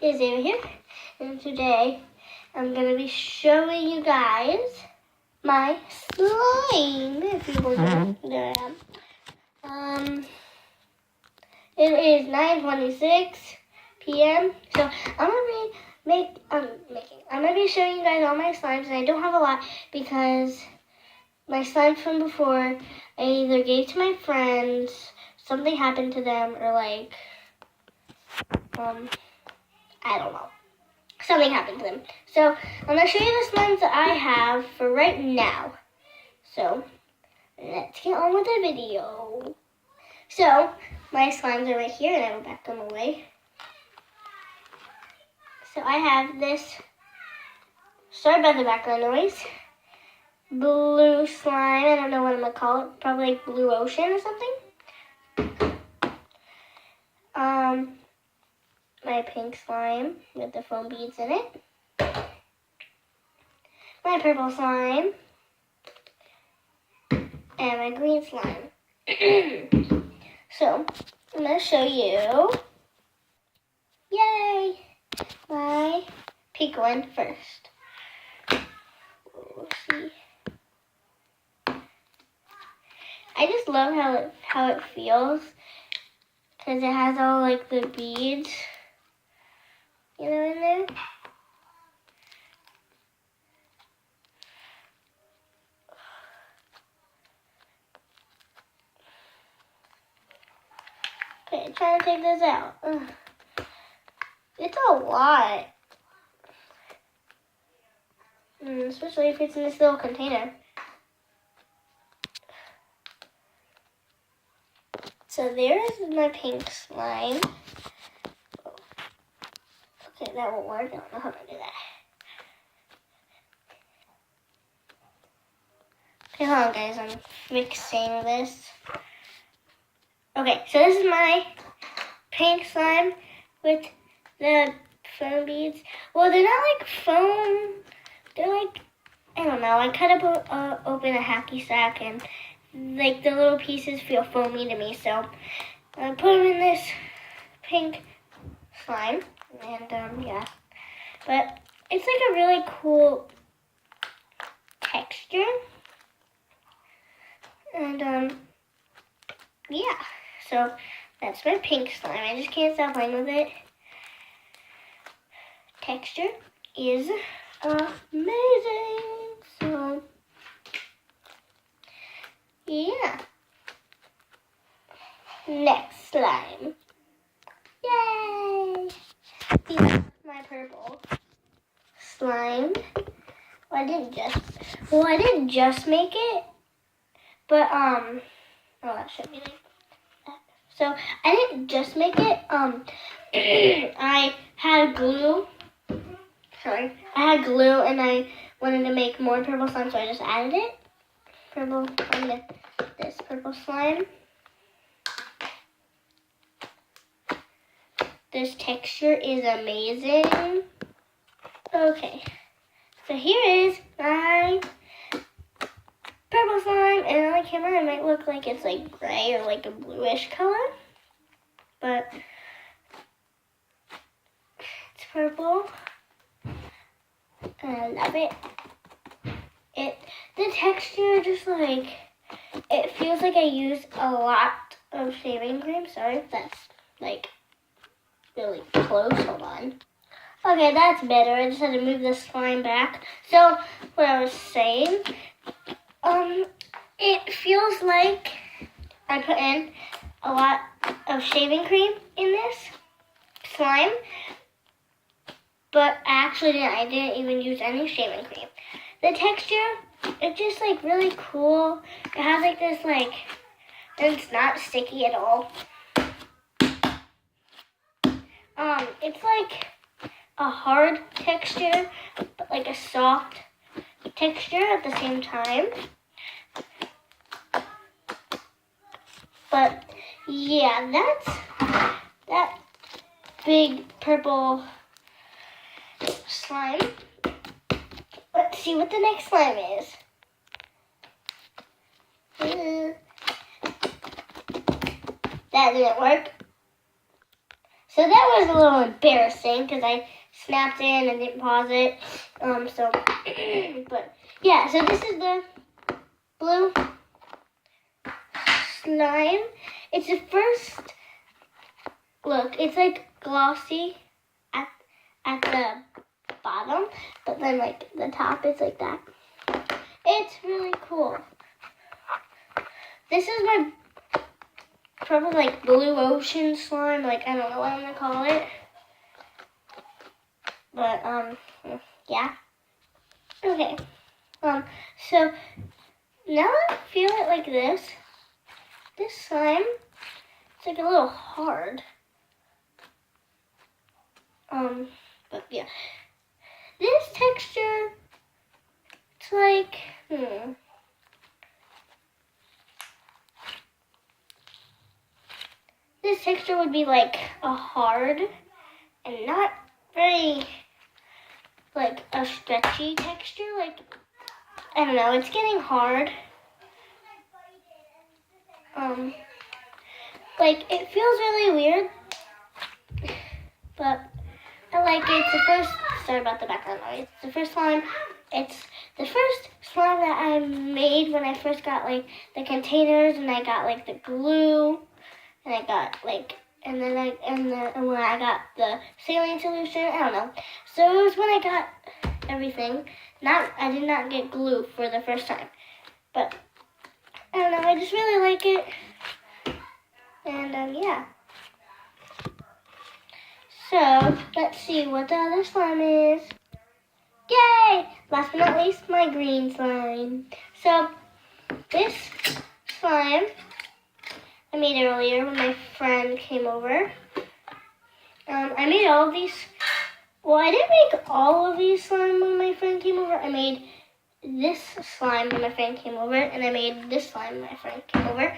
is Ava here, and today I'm going to be showing you guys my slime, if you wonder who I am. It is 9:26 p.m. So I'm going to be showing you guys all my slimes, and I don't have a lot because my slimes from before I either gave to my friends, something happened to them, or like I don't know. Something happened to them. So I'm going to show you the slimes that I have for right now. So let's get on with the video. So my slimes are right here, and I will back them away. So I have this, sorry about the background noise, blue slime. I don't know what I'm going to call it. Probably like blue ocean or something. My pink slime with the foam beads in it. My purple slime. And my green slime. So, I'm going to show you, yay, my pink one first. Let's see. I just love how it feels because it has all like the beads, in there. Okay, trying to take this out. Ugh. It's a lot. Especially if it's in this little container. So there's my pink slime. Okay, that won't work. I don't know how to do that. Okay, hold on guys, I'm fixing this. Okay, so this is my pink slime with the foam beads. Well, they're not like foam. They're like, I don't know. I cut up open a hacky sack, and like the little pieces feel foamy to me. So I put them in this pink slime, and yeah. But it's like a really cool texture, and yeah. So that's my pink slime. I just can't stop playing with it. Texture is amazing. So yeah. Next slime. Yay! Here's my purple slime. I didn't just make it, but oh, that should be like that. So I didn't just make it. I had glue. Sorry, I had glue, and I wanted to make more purple slime, so I just added it. This purple slime. This texture is amazing. Okay, so here is my purple slime, and on the camera it might look like it's like gray or like a bluish color, but it's purple, and I love it. The texture just like, it feels like I used a lot of shaving cream. Sorry if that's like really close, hold on. Okay, that's better. I just had to move the slime back. So, what I was saying, it feels like I put in a lot of shaving cream in this slime, but actually I didn't even use any shaving cream. The texture, it's just like really cool. It has like this like, and it's not sticky at all. It's like a hard texture, but like a soft texture at the same time. But yeah, that big purple slime. Let's see what the next slime is. That didn't work. So that was a little embarrassing because I snapped in and didn't pause it. But yeah, so this is the blue slime. It's the first look. It's like glossy at the bottom, but then like the top is like that. It's really cool. This is my probably like blue ocean slime. Like I don't know what I'm gonna call it, but yeah. Okay. So now that I feel it like this slime, it's like a little hard. But yeah. This texture, it's like, This texture would be like a hard and not very, like a stretchy texture. Like, I don't know, it's getting hard. Like, it feels really weird, but I like it. It's the first, sorry about the background noise. It's the first slime. It's the first slime that I made when I first got like the containers and I got like the glue and I got like, and when I got the saline solution, I don't know. So it was when I got everything. I did not get glue for the first time, but I don't know. I just really like it, and yeah. So, let's see what the other slime is. Yay! Last but not least, my green slime. So, this slime I made earlier when my friend came over. I made all of these. Well, I didn't make all of these slime when my friend came over. I made this slime when my friend came over, and I made this slime when my friend came over.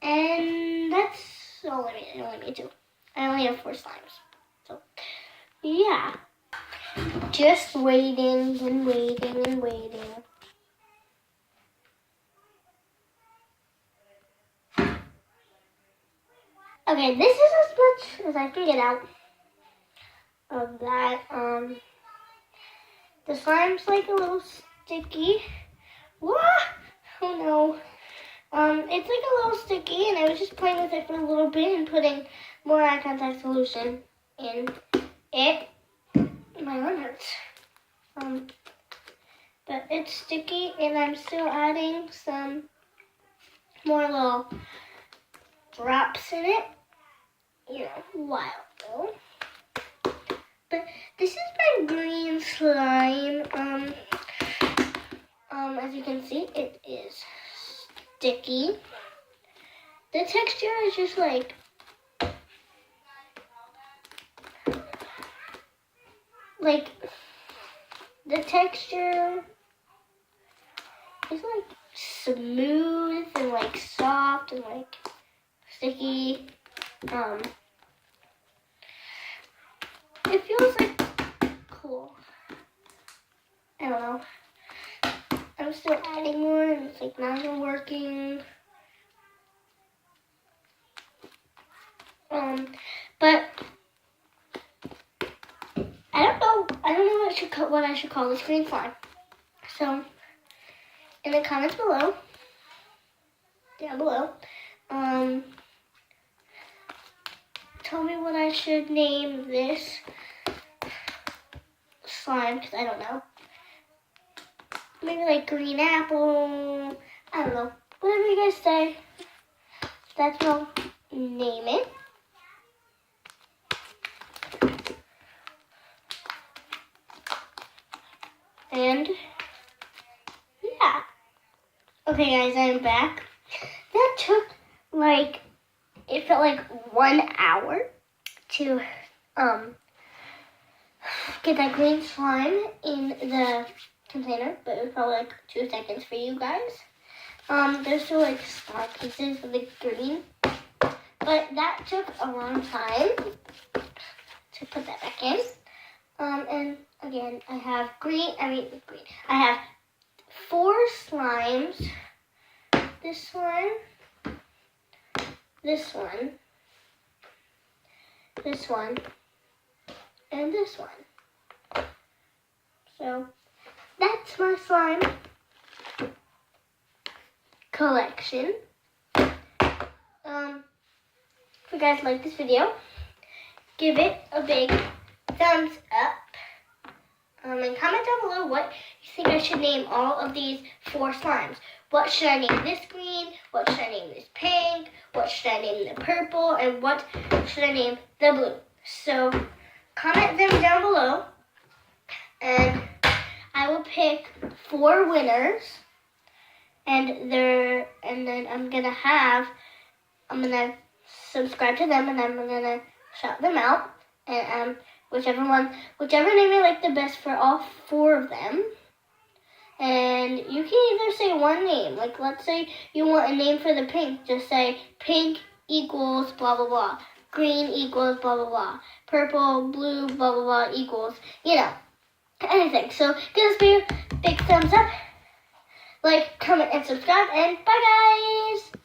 And that's all I made. I only made 2. I only have 4 slimes. So, yeah. Just waiting and waiting and waiting. Okay, this is as much as I can get out of that. The slime's like a little sticky. What? Oh no. It's like a little sticky, and I was just playing with it for a little bit and putting more eye contact solution in it. My arm hurts. But it's sticky, and I'm still adding some more little drops in it. You know, while though. But this is my green slime. As you can see, it is sticky. The texture is just like the texture is like smooth and like soft and like sticky. It feels like cool. I don't know. I'm still adding more and it's like not even working. But I don't know what I should call this green slime. So in the comments below, down below, tell me what I should name this slime, because I don't know. Maybe like green apple. I don't know. Whatever you guys say, that's what I'll name it. And yeah. Okay guys, I'm back. That took it felt like 1 hour to get that green slime in the container, but it was probably like 2 seconds for you guys. There's still like star pieces of the green, but that took a long time to put that back in. And again, I have I have 4 slimes. This one, this one, this one, and this one. So that's my slime collection. If you guys like this video, give it a big thumbs up. And comment down below what you think I should name all of these 4 slimes. What should I name this green? What should I name this pink? What should I name the purple? And what should I name the blue? So comment them down below. And I will pick 4 winners. And then I'm gonna subscribe to them, and I'm gonna shout them out. And whichever name I like the best for all 4 of them. And you can either say one name. Like, let's say you want a name for the pink. Just say pink equals blah, blah, blah. Green equals blah, blah, blah. Purple, blue, blah, blah, blah equals, anything. So give this video a big thumbs up. Like, comment, and subscribe. And bye, guys.